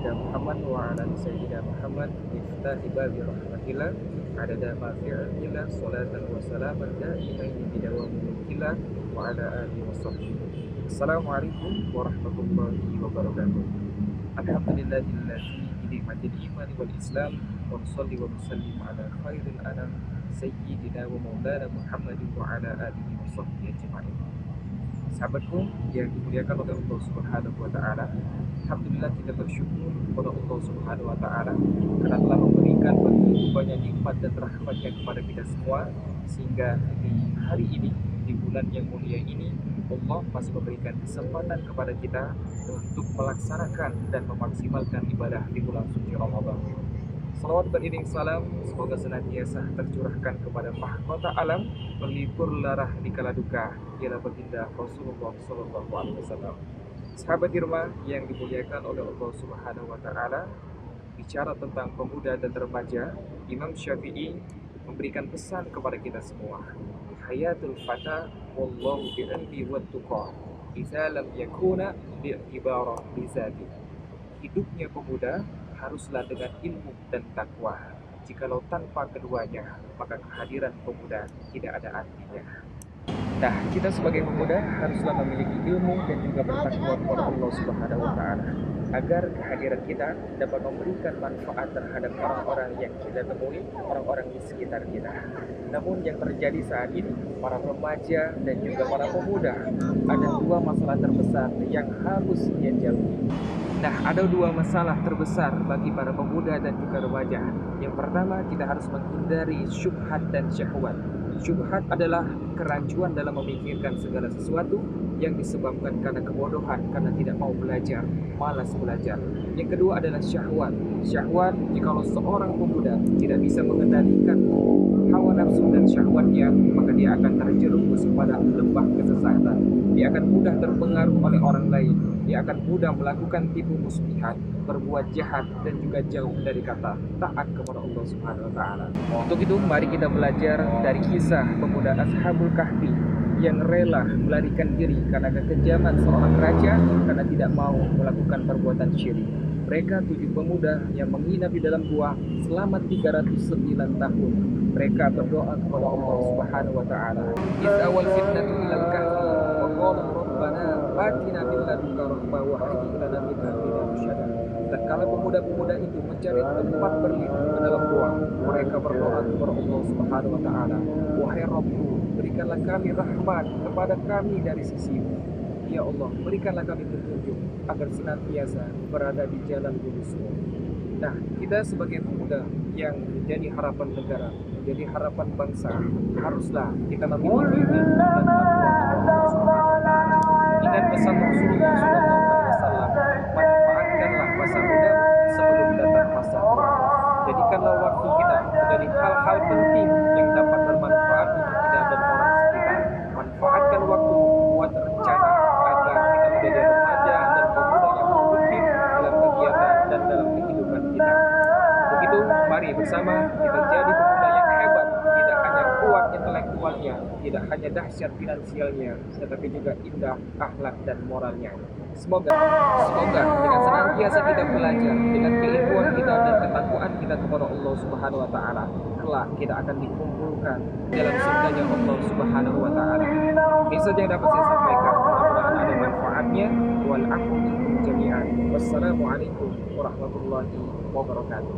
sayyidina Muhammad wa ala ali sayyidina Muhammad miftahi babi rahmatillah adada ma fi ilmillah salatan wa salaman daimaini bidawami mulkillah wa ala alihi wa sahbihi. Assalamualaikum warahmatullahi wabarakatuh. Alhamdulillahillazi bi ni'matil iman wal islam wa nusalli wa nusallim ala khairil anam sayyidina wa maulana Muhammadin wa ala alihi wa sahbihi ajma'in. Sahabatku yang dimuliakan oleh Allah Subhanahu wa taala, alhamdulillah kita bersyukur kepada Allah Subhanahu wa taala karena telah memberikan begitu banyak nikmat dan rahmat-Nya kepada kita semua, sehingga di hari ini, di bulan yang mulia ini, Allah masih memberikan kesempatan kepada kita untuk melaksanakan dan memaksimalkan ibadah di bulan suci Ramadan. Salawat beriring salam semoga senantiasa tercurahkan kepada mahkota alam, pelipur lara di kala duka, ialah baginda Rasulullah Sallallahu Alaihi Wasallam. Sahabat di rumah yang dimuliakan oleh Allah Subhanahu Wa Taala, bicara tentang pemuda dan remaja, Imam Syafi'i memberikan pesan kepada kita semua. Hayatul fata wallahu bi'ilmi wa tuqa, idza lam yakuna bi'ibara bizati. Hidupnya pemuda haruslah dengan ilmu dan takwa. Jikalau tanpa keduanya, maka kehadiran pemuda tidak ada artinya. Nah, kita sebagai pemuda haruslah memiliki ilmu dan juga bertakwa kepada Allah Subhanahu wa taala, agar kehadiran kita dapat memberikan manfaat terhadap orang-orang yang kita temui, orang-orang di sekitar kita. Namun yang terjadi saat ini, para remaja dan juga para pemuda, ada dua masalah terbesar yang harus ia jauhi. Nah, ada dua masalah terbesar bagi para pemuda dan juga remaja. Yang pertama, kita harus menghindari syubhat dan syahwat. Syubhat adalah kerancuan dalam memikirkan segala sesuatu yang disebabkan karena kebodohan, karena tidak mau belajar, malas belajar. Yang kedua adalah syahwat. Syahwat, jikalau seorang pemuda tidak bisa mengendalikan hawa nafsu dan syahwatnya, maka dia akan terjerumus pada lembah kesesatan. Dia akan mudah terpengaruh oleh orang lain. Dia akan mudah melakukan tipu muslihat, berbuat jahat, dan juga jauh dari kata taat kepada Allah Subhanahu wa taala. Untuk itu, mari kita belajar dari kisah pemuda Ashabul Kahfi yang rela melarikan diri karena kekejaman seorang raja karena tidak mau melakukan perbuatan syirik. Mereka 7 pemuda yang menginap di dalam gua selama 309 tahun. Mereka berdoa kepada Allah Subhanahu wa taala. Iz awal fitnatu ilal kahfi wa qala rabbana atina min ladunka rahmah wa hayyi lana min amrina rasyada. Tatkala pemuda-pemuda itu mencari tempat berlindung ke dalam gua, mereka berdoa kepada Allah Subhanahu wa taala, wahai Rabbku, berikanlah kami rahmat kepada kami dari sisimu. Ya Allah, berikanlah kami petunjuk agar senantiasa berada di jalan lurus-Mu. Nah, kita sebagai pemuda yang menjadi harapan negara, menjadi harapan bangsa, haruslah kita memiliki ilmu dan takwa kepada Allah Subhanahu wa taala. Ingat pesan Rasulullah Sallallahu Alaihi Wasallam, manfaatkanlah masa muda sebelum datang masa tua. Jadikanlah waktu kita menjadi hal-hal penting yang dapat bermanfaat untuk kita dan orang sekitar. Manfaatkan waktu buat rencana agar kita menjadi remaja dan pemuda yang produktif dalam kegiatan dan dalam kehidupan kita. Untuk itu, mari bersama kita jadi pemuda yang hebat, tidak hanya kuat intelektualnya, tidak hanya dahsyat finansialnya, tetapi juga indah akhlak dan moralnya. Semoga dengan senantiasa kita belajar, dengan keilmuan kita dan ketakwaan kita kepada Allah Subhanahu wa taala, kelak kita akan dikumpulkan dalam surganya Allah Subhanahu wa taala. Ini saja yang dapat saya sampaikan. Mudah-mudahan ada manfaatnya. Wal afu minkum jami'an. Wassalamualaikum warahmatullahi wabarakatuh.